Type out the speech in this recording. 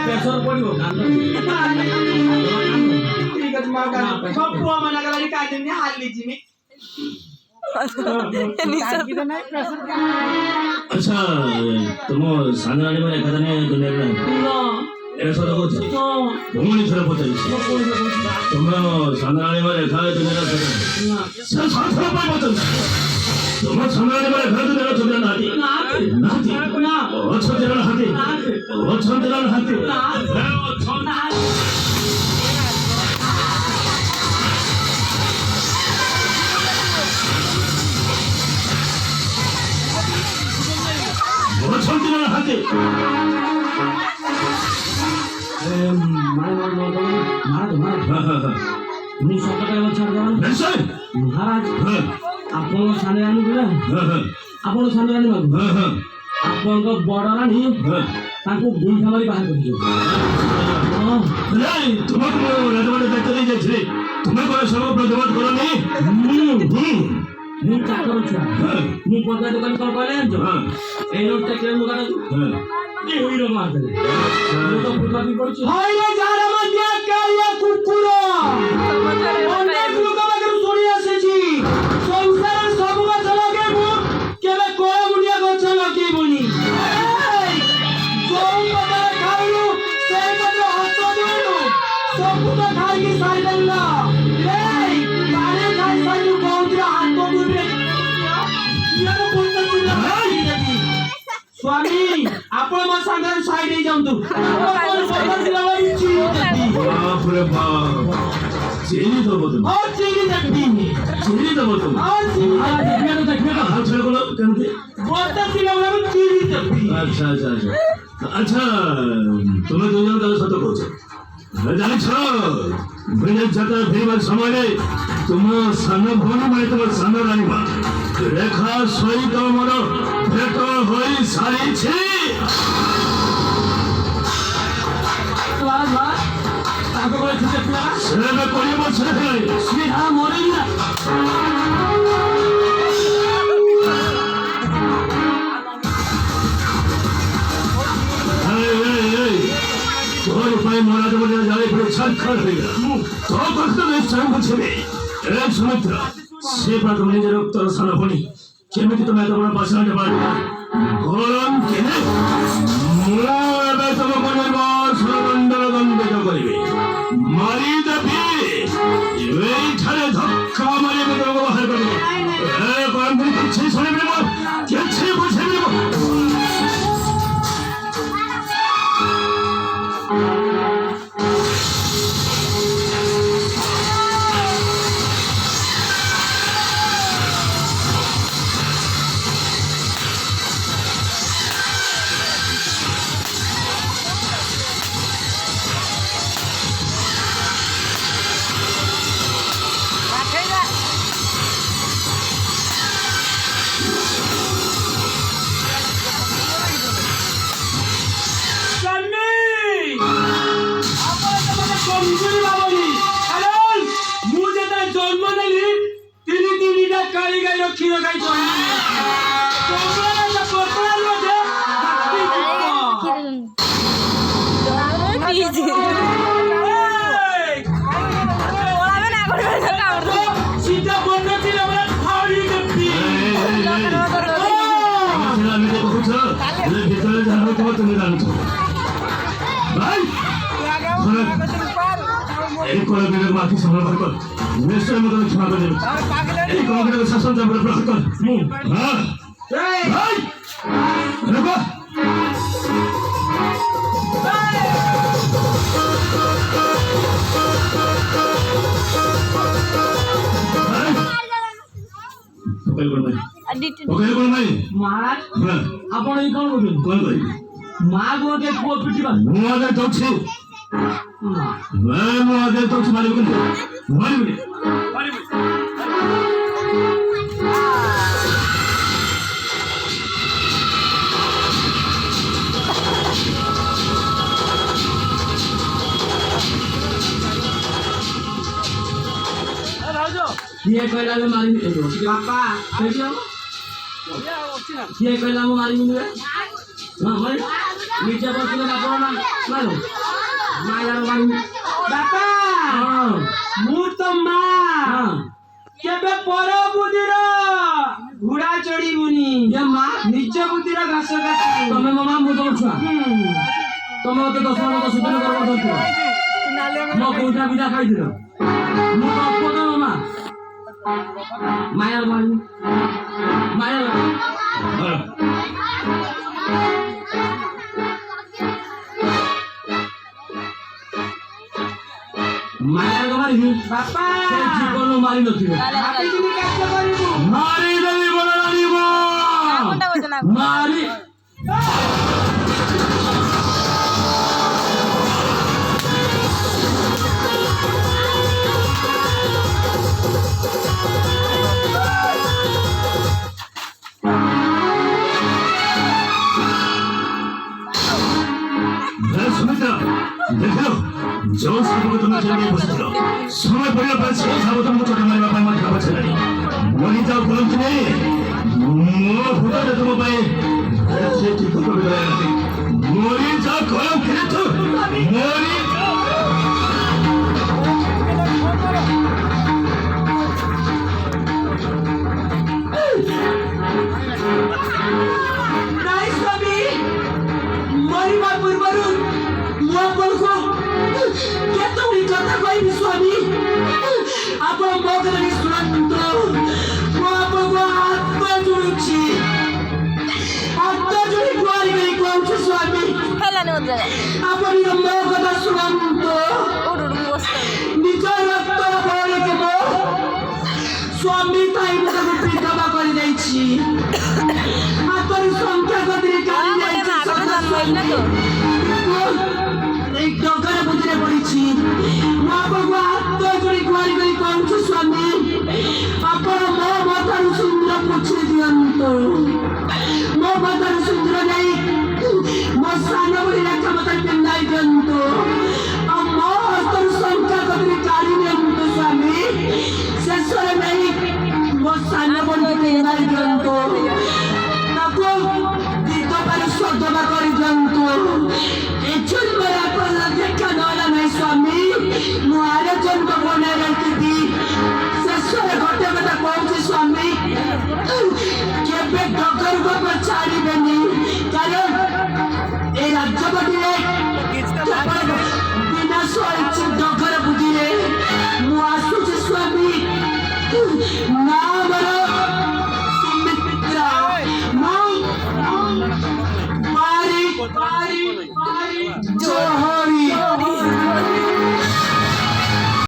pressure ପଡିବ ঠিক আছে মা সব পুয়া মানা গেল কাজ নিয়ে হারলি জিমি আচ্ছা তোমার সামনে আনিবার এখানে দুনিয়ার না এটা সব বলছো ভ্রমণই ছেড়ে পৌঁছাইছি তোমরা সামনে আনিবার এখানে দুনিয়ার তোমার সামনে আনিবার এখানে দুনিয়ার ছবি নাতি নাতি অছন্দের হাতে অছন্দের হাতে অছন্দের হাতে মহারাজ ଆପଣ ସାନ ରାଣୀ ବୋଲେ ଆପଣ ସାନ ରାଣୀ ବାବୁ ଆପଣଙ୍କ ବଡ ରାଣୀ ତାଙ୍କୁ ଗୁଇଠା ମାରି ବାହାର କରିଦେଇଛନ୍ତି তোমাকে রাজবাড়ি দেখতে দিয়ে যাচ্ছি তুমি করে সব প্রতিবাদ করনি ମୁଁ ଚାକର ଛୁଆ ମୁଁ ପଞ୍ଚାୟତ ଦୋକାନ କଣ କହିଲେ ଜାଣିଛ ଏଇ ନୋଟଟା କିଏ ମୁଁ କାଢୁ ଏଇର ମାରିଦେଲେ ମୁଁ ତ ଫୁଟା ବି ପଡୁଛି হইলে যারা মাতিয়া কালিয়া কুকুর অনেক লোক আমাকে শুনি আসেছি সংসারের সব গাছ লগাইবো কেবে কোড়া মুড়িয়া গছ লগাইবনি ଯୋଉ ପତ୍ର ଖାଇଲୁ ସେଇ ପତ୍ର ହାତ ଦିଅଲୁ ସବୁ ତ ଖାଇକି ସାରିଦେଲ ପାଣି ଖାଇ ସାରିଲୁ କହୁଥିଲା ହାତ ଦୁଇରେ ସ୍ୱାମୀ ଆପଣ ମୋ ସାଙ୍ଗରେ ସାଇଡ୍ ହେଇଯାନ୍ତୁ বাপরে বাপ চিনি দেবো তুমি চিনি দেখবি চিনি দেবো তুমি হাত ছেড়ে বলো কেমন আচ্ছা আচ্ছা আচ্ছা আচ্ছা তুমি দুজন তাদের সাথে করছো জানিস ব্রিজের সাথে ফিরবার সময় তোমার সামনে ভন মানে তোমার সামনে রানিমা রেখা সহিত আমার ভেট হয়ে সারিছে ছেলেটা করিব ছেলে স্নেহা মরেন না তোর উপায় মারা যাবো জালে পড়ে ছাড়খার হয়ে গেল তোর কথা নিশ্চয় বুঝবে এক সুমিত্রা সে প্রথম নিজের উত্তর সানভনি কেমিতি তুমি এত বড় বাসনাটা পারবে না গরম কেনে মূলা এবে তব পরিবার সরদণ্ডল দণ্ডিত করিবে মারি দেবে এইখানে ধক্কা মারি ব্যবহার করবে কয়েক দিন কিছু শুনে নেব কিছু বুঝে নেব ভিতরে জানো তোমার তুমি জানছো ভাই এই করে বিবেক মাকে সমাধান কর নিশ্চয় মতো ক্ষমা করে দেবে এই কমিটিকে শাসন চাপড়ে প্রহার কর হ্যাঁ ভাই দেখো महाराज आपण ई कोन बोलबे कोन भाई मां गो के पुओ पिटिबा मु आगे तो छी मैं मु आगे तो छी मारी बोले ये कहला में मारी नहीं पापा कैसे हम ये कहला में मारी नहीं নিচে বসলে বাপর না মারো মায়ার বাড়ি ବାପା ମୁଁ ତ ମା କେବେ ପର ବୁଦ୍ଧିର ଘୋଡ଼ା ଚଢିବୁନି ଏ ମା ନିଜ ବୁଦ୍ଧିର ଘାସ କାଟିବୁ ତମେ ମୋ ମା ମୁଁ ତମ ଛୁଆ ତମେ ମତେ 10 ଦିନ ଗର୍ଭ ଧରିଥିଲ ମୋ କୋଉଟା ବିଦା ଖାଇଥିଲ ମୁଁ ତ ଅପ ତମ ମା ମାୟାର ବାଣୀ ମାୟାର ମାୟାର ବାଣୀ ବାପା ସେ ଜୀବନ ମାରି ନଥିବ ଭାବିଚିନି କାର୍ଯ୍ୟ କରିବୁ মারি দেবি বলে রানিব ମାରି সুমিত্রা দেখো জল সাপকে তুমি ছেড়ে বসেছিল সময় পড়িয়া পরে সেই সাপ তোমাকে চোখে মারিবা পাই মাথা পাচ্ছে না মনি যাও বলুন তুমি ମୋ ଭୂତରେ ତୁମ ପାଇଁ ସେ ଠିକ କରିବେ ମରି ଯା କଲମ ଖେଳୁ ମରି ନାଇଁ ସ୍ୱାମୀ ମରିବା ପୂର୍ବରୁ ମୋ ଆପଣଙ୍କୁ କେତୋଟି କଥା କହିବି ସ୍ୱାମୀ ଆପଣ ମୋ କଥା ଟିକେ ଶୁଣନ୍ତୁ ମୁଁ ଆପଣଙ୍କୁ ହାତ ଯୋଡୁଛି ହାତ ଯୋଡି ଗୁହାରି କରି କହୁଛି ସ୍ୱାମୀ ଆପଣ ମୋ କଥା ଶୁଣନ୍ତୁ ନିଜ ରକ୍ତର ବଳରେ କେବଳ ସ୍ୱାମୀ ପାଇଁ ମୁଁ ତାକୁ ବିଧବା କରିଦେଇଛି ଆପଣ ସଂଖ୍ୟା ଗତିରେ କାଢ଼ି ଯାଇଛି এই ডগার বুঝে পড়েছি ମୁଁ ଆପଣଙ୍କୁ ହାତ ଯୋଡ଼ି ଗୁହାରି କରି କହୁଛି ସ୍ୱାମୀ ଆପଣ ମୋ ମଥାରୁ ସିନ୍ଦୁର ପୋଛି ଦିଅନ୍ତୁ ମୋ ମଥାରୁ ସିନ୍ଦୁର ନେଇ ମୋ ସାନ ବୁଢ଼ୀ ରେଖା ମଥାରେ ପିନ୍ଧାଇ ଦିଅନ୍ତୁ ଆଉ ମୋ ହସ୍ତରୁ ସଂଖ୍ୟା ଗତିରେ କାଢ଼ି ଦିଅନ୍ତୁ ସ୍ୱାମୀ ଶେଷରେ ନେଇ ମୋ ସାନ ବୁଢ଼ୀକି ପିନ୍ଧାଇ ଦିଅନ୍ତୁ ତାକୁ ଦିଗପାରେ ସଜବା କରି ଦିଅନ୍ତୁ ଏଚୁରି ଆପଣ ଦେଖା ନହେଲା ନାହିଁ ସ୍ୱାମୀ ମୁଁ ଆଲୋଚନା ବନେଇ ରଖିବି ଶେଷରେ ଗୋଟେ କଥା କହୁଛି ସ୍ୱାମୀ କେବେ ଡଗରକୁ ଆପଣ ଛାଡ଼ିବେନି କାରଣ এই ରାଜ୍ୟପତିରେ ବିନାଶ ହେଇଛି ଡଗର ବୁଦ୍ଧିରେ ମୁଁ ଆସୁଛି ସ୍ୱାମୀ ନା ମୋର ସୁମିତ୍ରା ମୁଁ ପାରି ପାରି ପାରି ଜୟ